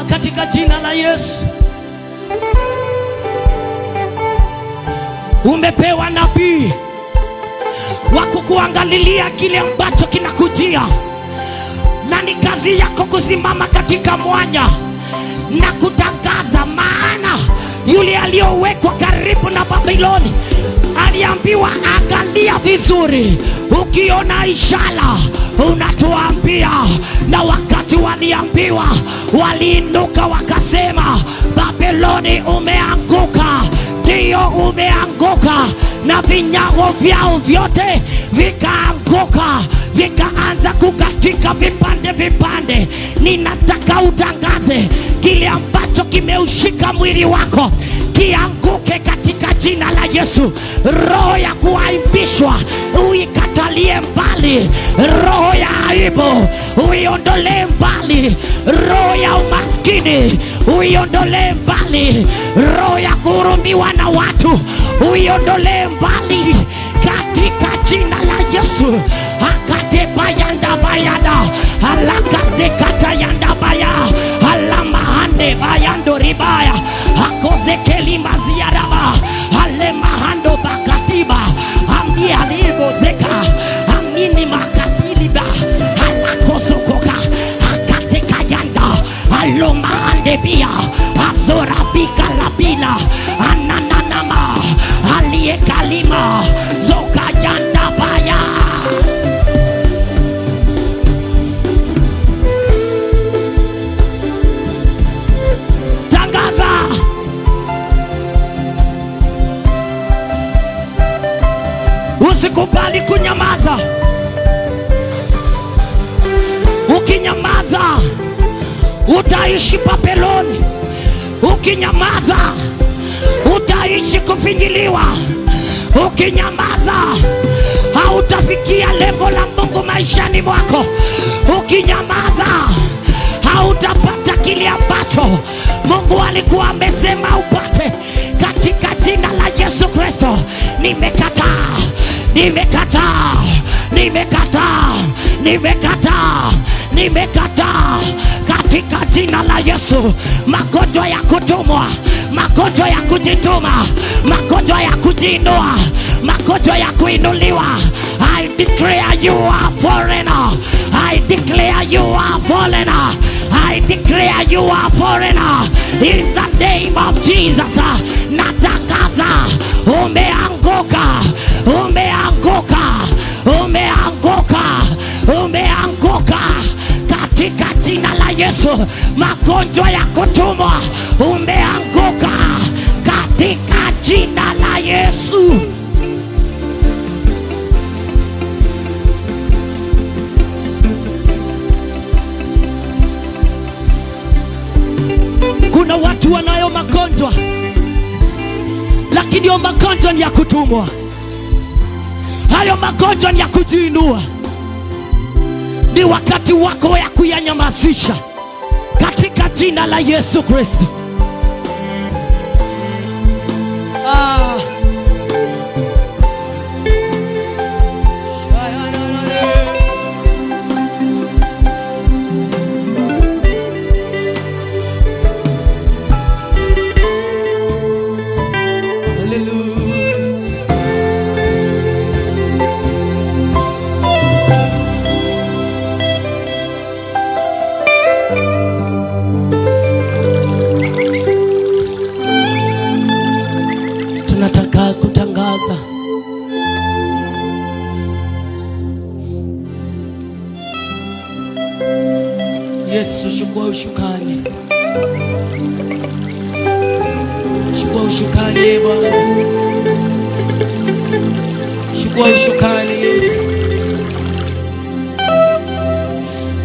Baba, katika jina la Yesu, umepewa nabii wa kukuangalilia kile ambacho kinakujia, na ni kazi yako kusimama katika mwanya na kutangaza. Maana yule aliyowekwa karibu na Babiloni aliambiwa, angalia vizuri, ukiona ishara unatuambia. Na wakati waliambiwa, waliinuka wakasema, Babiloni umeanguka. Ndio umeanguka, na vinyago vyao vyote vikaanguka, vikaanza kukatika vipande vipande. Ninataka utangaze kile ambacho kimeushika mwili wako kianguke katika jina la Yesu. Roho ya kuaibishwa uikatalie mbali, roho ya aibu uiondolee mbali, roho ya umaskini uiondolee mbali, roho ya kuhurumiwa na watu uiondolee mbali katika jina la Yesu. Akate bayanda bayada alakaze kata yanda baya alamahande bayando ribaya akoze kelima ziaraba alemahando bakatiba ambia libo zeka amini makatiliba alakosokoka akate kayanda alomahande bia azorabika labila anananama alie kalima zoka yanda baya. Usikubali kunyamaza. Ukinyamaza utaishi Babiloni. Ukinyamaza utaishi kufinyiliwa. Ukinyamaza hautafikia lengo la Mungu maishani mwako. Ukinyamaza hautapata kile ambacho Mungu alikuwa amesema upate. Katika jina la Yesu Kristo, nimekataa, nimekataa, nimekataa, nimekataa, nimekataa katika jina la Yesu. Magonjwa ya kutumwa, magonjwa ya kujituma, magonjwa ya kujiinua, magonjwa ya kuinuliwa, I declare you are foreigner. I declare you are foreigner. I declare you are foreigner in the name of Jesus. Natangaza umeanguka, umeanguka, umeanguka, umeanguka katika jina la Yesu. Magonjwa ya kutumwa umeanguka katika jina la Yesu. Kuna watu wanayo magonjwa, lakini hayo magonjwa ni ya kutumwa. Hayo magonjwa ni ya kujiinua. Ni wakati wako ya kuyanyamazisha katika jina la Yesu Kristo. Tunataka kutangaza Yesu, chukua ushukani, chukua ushukani Bwana, chukua ushukani Yesu,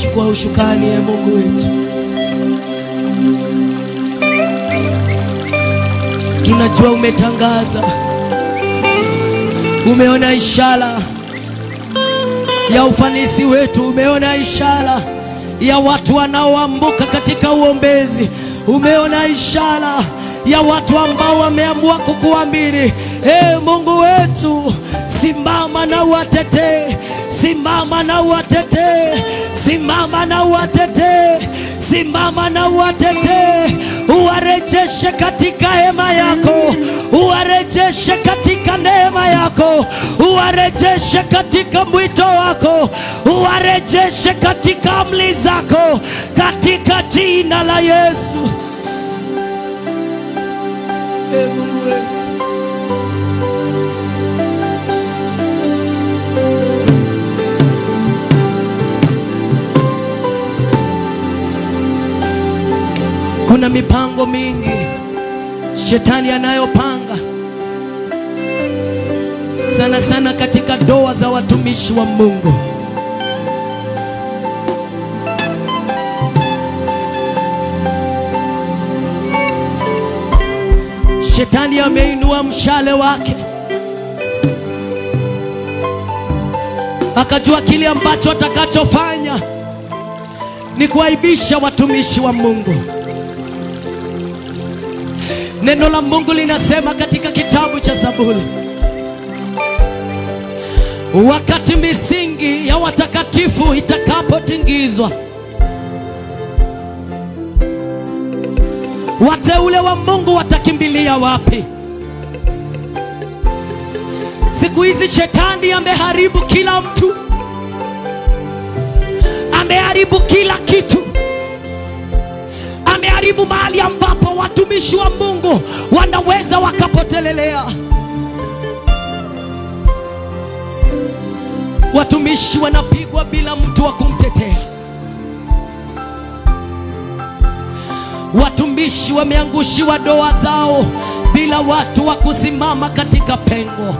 chukua ushukani Mungu wetu. Tunajua umetangaza, umeona ishara ya ufanisi wetu, umeona ishara ya watu wanaoambuka katika uombezi, umeona ishara ya watu ambao wameamua kukuamini. Mungu wetu, simama na uwatetee, simama na uwatetee, simama na uwatetee, Simama na watetee, uwarejeshe katika hema yako, uwarejeshe katika neema yako, uwarejeshe katika mwito wako, uwarejeshe katika amri zako, katika jina la Yesu. Mungu wetu, kuna mipango mingi shetani anayopanga sana sana katika ndoa za watumishi wa Mungu. Shetani ameinua mshale wake, akajua kile ambacho atakachofanya ni kuaibisha watumishi wa Mungu. Neno la Mungu linasema katika kitabu cha Zaburi, wakati misingi ya watakatifu itakapotingizwa, wateule wa Mungu watakimbilia wapi? Siku hizi shetani ameharibu kila mtu, ameharibu kila kitu, ameharibu mahali ambapo watumishi wa Mungu wanaweza wakapotelelea. Watumishi wanapigwa bila mtu wa kumtetea. Watumishi wameangushiwa ndoa zao bila watu wa kusimama katika pengo.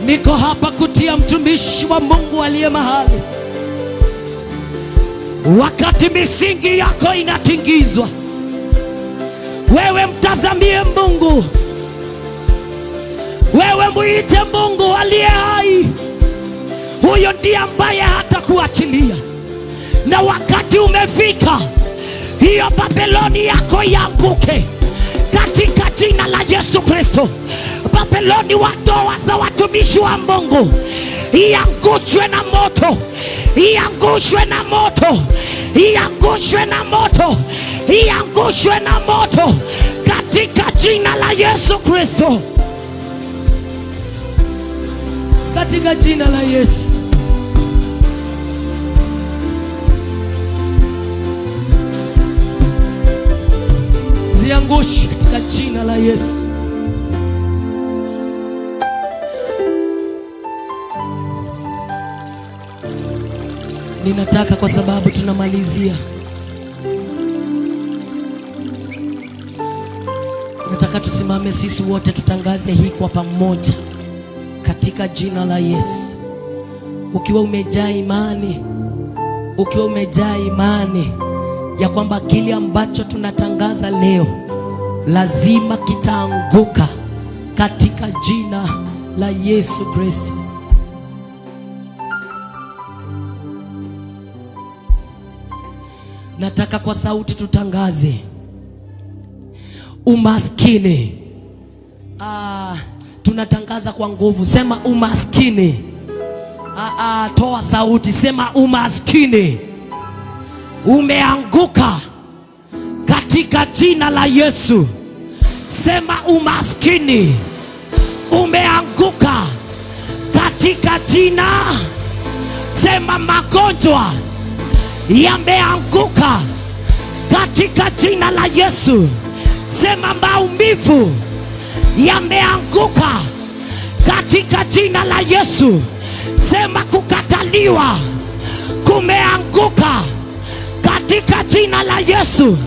Niko hapa kutia mtumishi wa Mungu aliye mahali, wakati misingi yako inatingizwa, wewe mtazamie Mungu, wewe muite Mungu aliye hai. Huyo ndiye ambaye hatakuachilia. Na wakati umefika, hiyo Babeloni yako ianguke katika jina la Yesu Kristo. Babeloni wa ndoa za watumishi wa Mungu iangushwe na moto, iangushwe na moto, iangushwe na moto, iangushwe na moto katika jina la Yesu Kristo, katika jina la Yesu. Ziangushwe katika jina la Yesu. Ninataka, kwa sababu tunamalizia, nataka tusimame sisi wote tutangaze hii kwa pamoja katika jina la Yesu. Ukiwa umejaa imani, ukiwa umejaa imani ya kwamba kile ambacho tunatangaza leo lazima kitaanguka katika jina la Yesu Kristo. Nataka kwa sauti tutangaze umaskini. Tunatangaza kwa nguvu, sema umaskini. Toa sauti, sema umaskini umeanguka katika jina la Yesu. Sema umaskini umeanguka katika jina. Sema magonjwa yameanguka katika jina la Yesu. Sema maumivu yameanguka katika jina la Yesu. Sema kukataliwa kumeanguka katika jina la Yesu.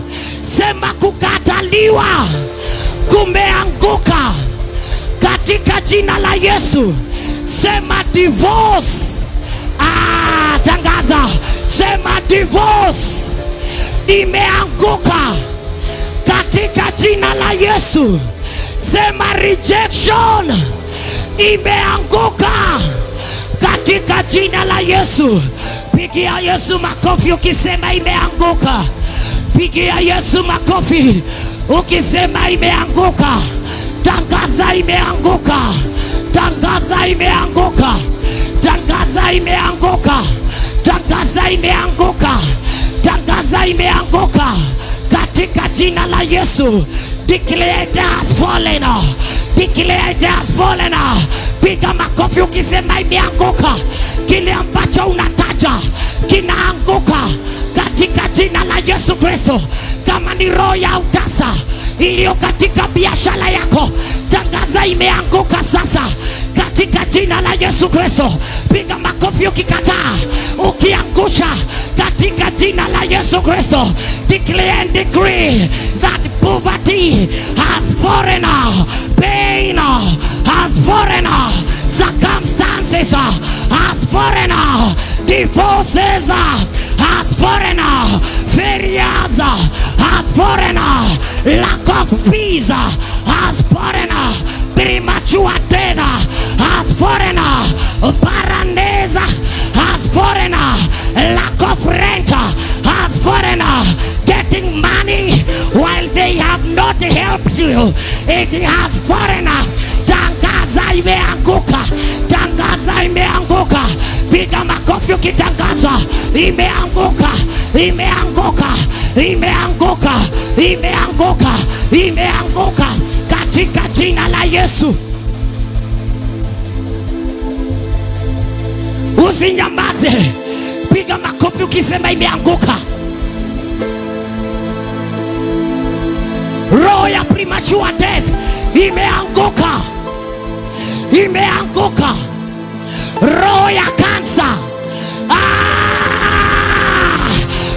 Sema kukataliwa kumeanguka katika jina la Yesu. Sema divorce. Tangaza, sema divorce imeanguka katika jina la Yesu. Sema rejection imeanguka katika jina la Yesu. Pigia Yesu makofi ukisema imeanguka. Pigia Yesu makofi ukisema imeanguka. Tangaza imeanguka. Tangaza imeanguka. Tangaza imeanguka. Tangaza imeanguka. Tangaza imeanguka katika jina la Yesu. Declare it has fallen. Declare it has fallen. Piga makofi ukisema imeanguka. Kile ambacho unataja kinaanguka katika jina la Yesu Kristo. Kama ni roho ya utasa iliyo katika biashara yako, tangaza imeanguka sasa katika jina la Yesu Kristo. Piga makofi ukikataa, ukiangusha katika jina la Yesu Kristo. Declare and decree that poverty has fallen, pain has fallen, circumstances has fallen, divorces has fallen, failures has fallen, lack of peace has fallen, premature death has fallen, barrenness has fallen, lack of rent has fallen, getting money while they have not helped you, it has fallen. Tangaza imeanguka. Tangaza imeanguka. Piga makofi ukitangaza imeanguka. Imeanguka. Imeanguka. Imeanguka. Imeanguka katika jina la Yesu. Usinyamaze. Piga makofi ukisema imeanguka. Roho ya premature death imeanguka. Imeanguka. Roho ya kansa,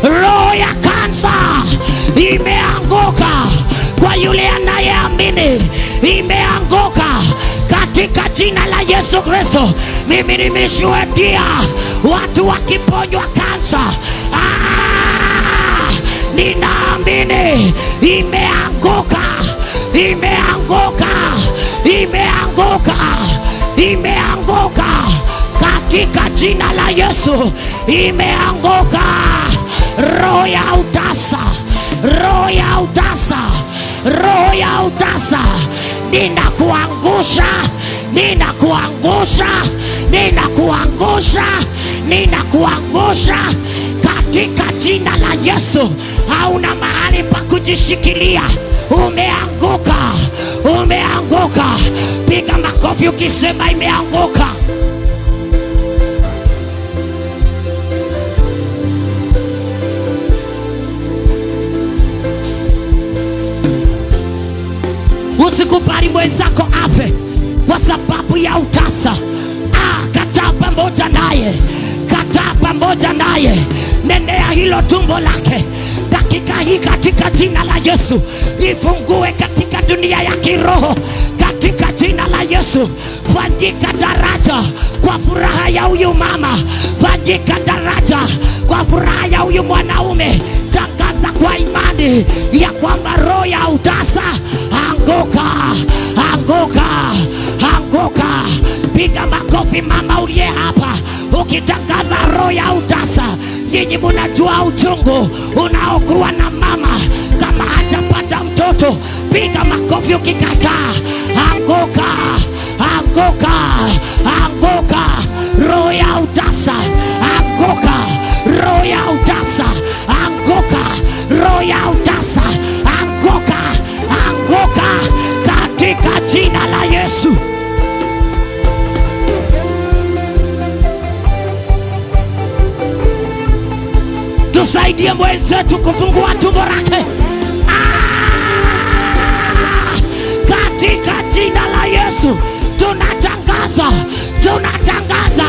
roho ya kansa imeanguka kwa yule anayeamini. Imeanguka katika jina la Yesu Kristo. Mimi nimeshuhudia watu wakiponywa kansa. Ninaamini imeanguka. Imeanguka. Imeanguka. Imeanguka katika jina la Yesu. Imeanguka. Roho ya utasa, roho ya utasa, roho ya utasa, ninakuangusha, ninakuangusha, ninakuangusha, ninakuangusha katika jina la Yesu. Hauna mahali pa kujishikilia. Umeanguka. Umeanguka. Piga makofi ukisema imeanguka. Usikubali mwenzako afe kwa sababu ya utasa. Kataa pamoja naye. Kataa pamoja naye. Nenea hilo tumbo lake dakika hii katika jina la Yesu. Ifungue katika dunia ya kiroho katika jina la Yesu. Fanyika daraja kwa furaha ya huyu mama. Fanyika daraja kwa furaha ya huyu mwanaume. Tangaza kwa imani ya kwamba roho ya utasa anguka. Anguka. Anguka. Piga makofi mama uliye hapa ukitangaza roho ya utasa. Nyinyi mnajua uchungu unaokuwa na mama kama hajapata mtoto. Piga makofi ukikataa. Anguka. Anguka. Anguka. Roho ya utasa anguka. Roho ya utasa anguka. Roho ya utasa anguka. Anguka katika jina la Yesu. Tusaidie mwenzetu kufungua tumbo lake. Katika jina la Yesu tunatangaza. Tunatangaza.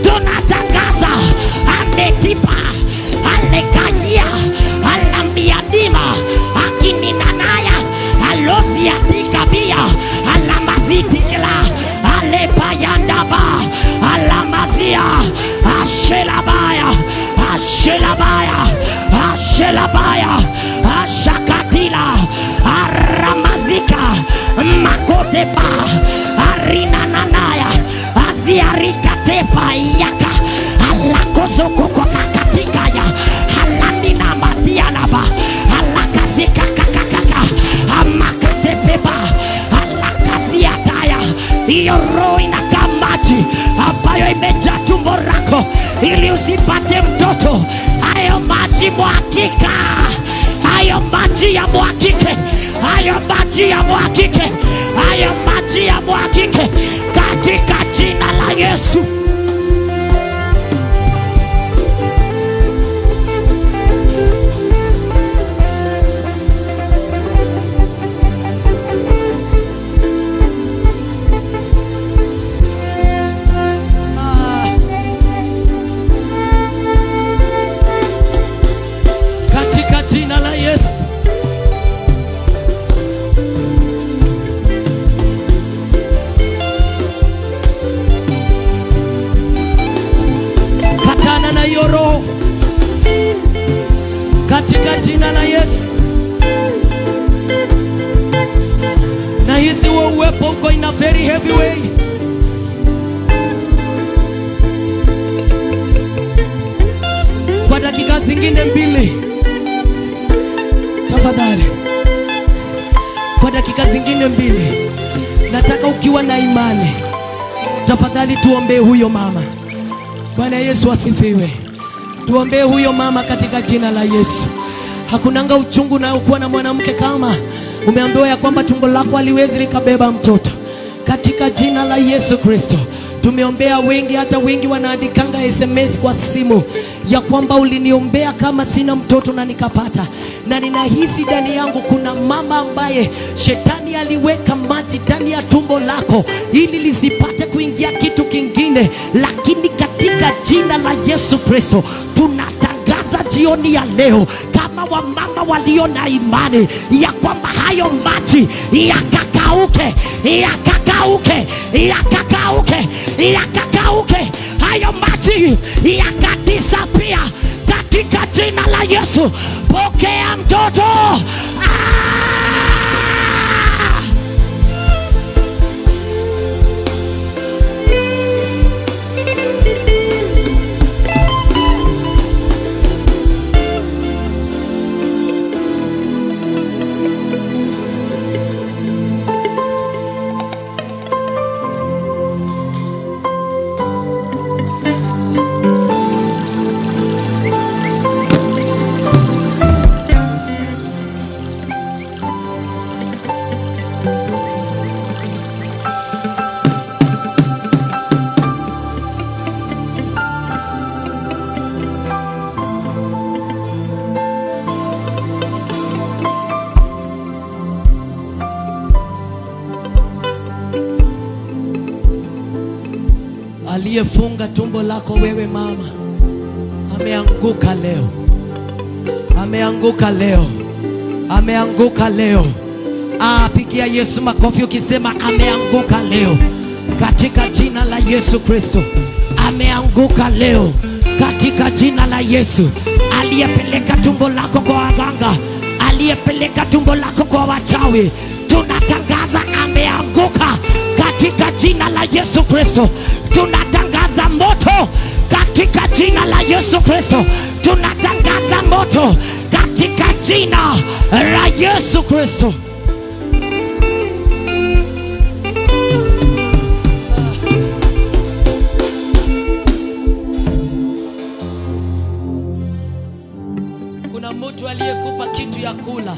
Tunatangaza. Ametipa. Alekanyia. Alamiadima. Akininanaya. Alosiatikabia. Alamazitikila. Alepayandaba. Alamazia. Ashelabaya. Ashelabaya. Ashelabaya. Ashakatila. Aramazika. Makotepa. Arinananaya. Aziarikatepa yaka. Alakozoko kwa kakatika ya. Alamina madianaba. Alakazika kakakaka. Amakatepeba. Alakaziata. hiyo roho inakaa maji ambayo imejaa tumbo lako ili usipate mtoto. Hayo maji mwagika, hayo maji ya mwagike, hayo maji ya mwagike, hayo maji ya mwagike katika jina la Yesu. Katika jina la Yesu. Na hizi uwepo uko in a very heavy way. Kwa dakika zingine 2 tafadhali, kwa dakika zingine 2 nataka ukiwa na imani tafadhali tuombee huyo mama. Bwana Yesu asifiwe. Tuombee huyo mama katika jina la Yesu. Hakunanga uchungu na ukuwa na mwanamke kama umeambiwa ya kwamba tumbo lako haliwezi likabeba mtoto. Katika jina la Yesu Kristo tumeombea wengi, hata wengi wanaandikanga SMS kwa simu ya kwamba uliniombea kama sina mtoto na nikapata. Na ninahisi ndani yangu kuna mama ambaye shetani aliweka maji ndani ya tumbo lako ili lisipate kuingia kitu kingine, lakini katika jina la Yesu Kristo tunatangaza jioni ya leo kama wamama walio na imani ya kwamba hayo maji yakakauke, yakakauke, yakakauke, yakakauke, hayo maji yakadisapia katika jina la Yesu. Pokea mtoto. Aliyefunga tumbo lako wewe mama ameanguka leo, ameanguka leo, ameanguka leo. Pigia Yesu makofi ukisema ameanguka leo katika jina la Yesu Kristo. Ameanguka leo katika jina la Yesu. Aliyepeleka tumbo lako kwa waganga, aliyepeleka tumbo lako kwa wachawi, tunatangaza ameanguka katika jina la Yesu Kristo. Tunatangaza moto katika jina la Yesu Kristo. Tunatangaza moto katika jina la Yesu Kristo. Kuna mtu aliyekupa kitu ya kula,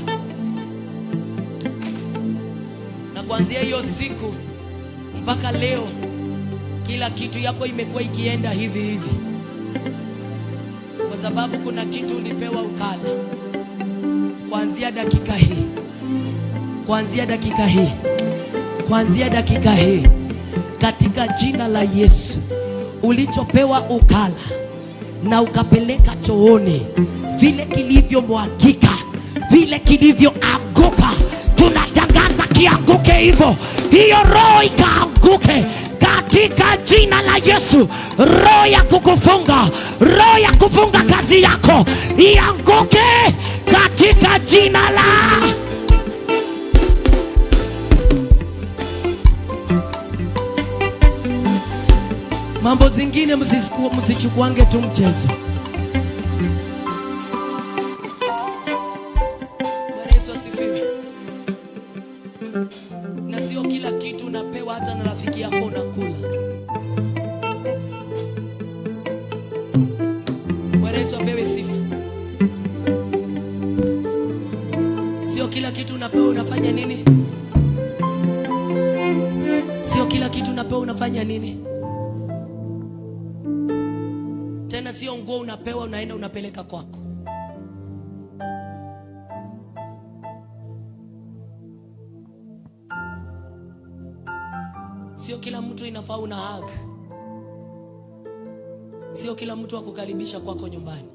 na kuanzia hiyo siku mpaka leo kila kitu yako imekuwa ikienda hivi hivi, kwa sababu kuna kitu ulipewa ukala. Kuanzia dakika hii, kuanzia dakika hii, kuanzia dakika hii, katika jina la Yesu, ulichopewa ukala na ukapeleka chooni, vile kilivyomwagika, vile kilivyoanguka, tunatangaza kianguke hivyo. Hiyo roho ikaanguke katika jina la Yesu. Roho ya kukufunga, roho ya kufunga kazi yako ianguke katika jina la mambo zingine msichukuange tu mchezo. Bwana Yesu asifiwe. Na sio kila kitu na unapewa hata na rafiki yako unakula. Bwana Yesu apewe sifa. Sio kila kitu unapewa unafanya nini? Sio kila kitu unapewa unafanya nini? Tena sio nguo unapewa unaenda unapeleka kwako. Sio kila mtu inafaa una hug. Sio kila mtu akukaribisha kwako nyumbani.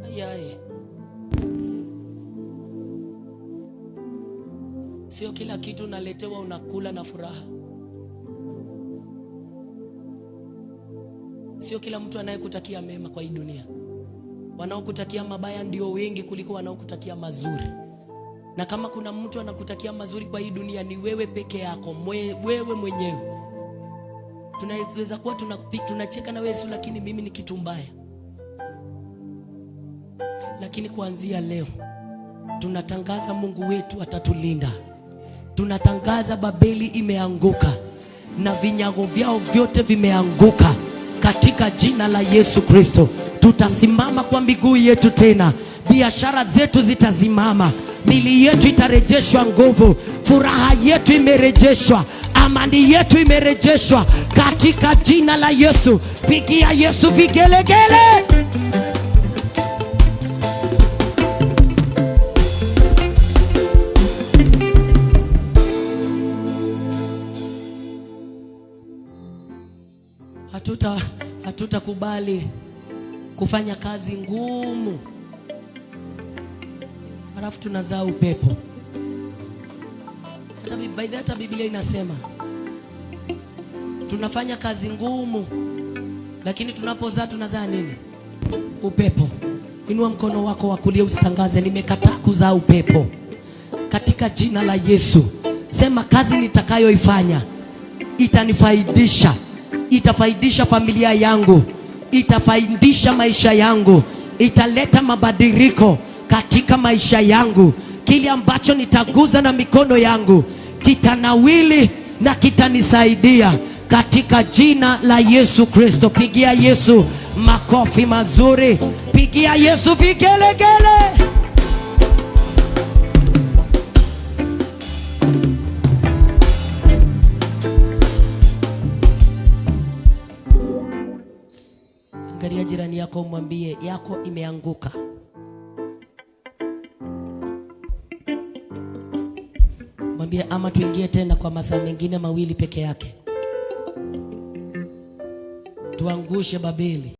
Ayaye. Sio kila kitu unaletewa unakula na furaha. Sio kila mtu anayekutakia mema kwa hii dunia. Wanaokutakia mabaya ndio wengi kuliko wanaokutakia mazuri. Na kama kuna mtu anakutakia mazuri kwa hii dunia ni wewe peke yako, wewe mwenyewe. Tunaweza kuwa tunacheka na wewe, lakini mimi ni kitu mbaya. Lakini kuanzia leo tunatangaza Mungu wetu atatulinda. Tunatangaza Babeli imeanguka na vinyago vyao vyote vimeanguka katika jina la Yesu Kristo. Tutasimama kwa miguu yetu tena. Biashara zetu zitazimama. Mili yetu itarejeshwa nguvu. Furaha yetu imerejeshwa. Amani yetu imerejeshwa katika jina la Yesu. Pigia Yesu vigelegele. Hatutakubali kufanya kazi ngumu halafu tunazaa upepo. Hata Biblia inasema tunafanya kazi ngumu, lakini tunapozaa tunazaa nini? Upepo. Inua mkono wako wa kulia usitangaze, nimekataa kuzaa upepo katika jina la Yesu. Sema, kazi nitakayoifanya itanifaidisha. Itafaidisha familia yangu, itafaidisha maisha yangu, italeta mabadiliko katika maisha yangu. Kile ambacho nitaguza na mikono yangu kitanawili na kitanisaidia katika jina la Yesu Kristo. Pigia Yesu makofi mazuri, pigia Yesu vigelegele. Angalia jirani yako, mwambie yako imeanguka. Mwambie ama tuingie tena kwa masaa mengine mawili peke yake, tuangushe Babeli.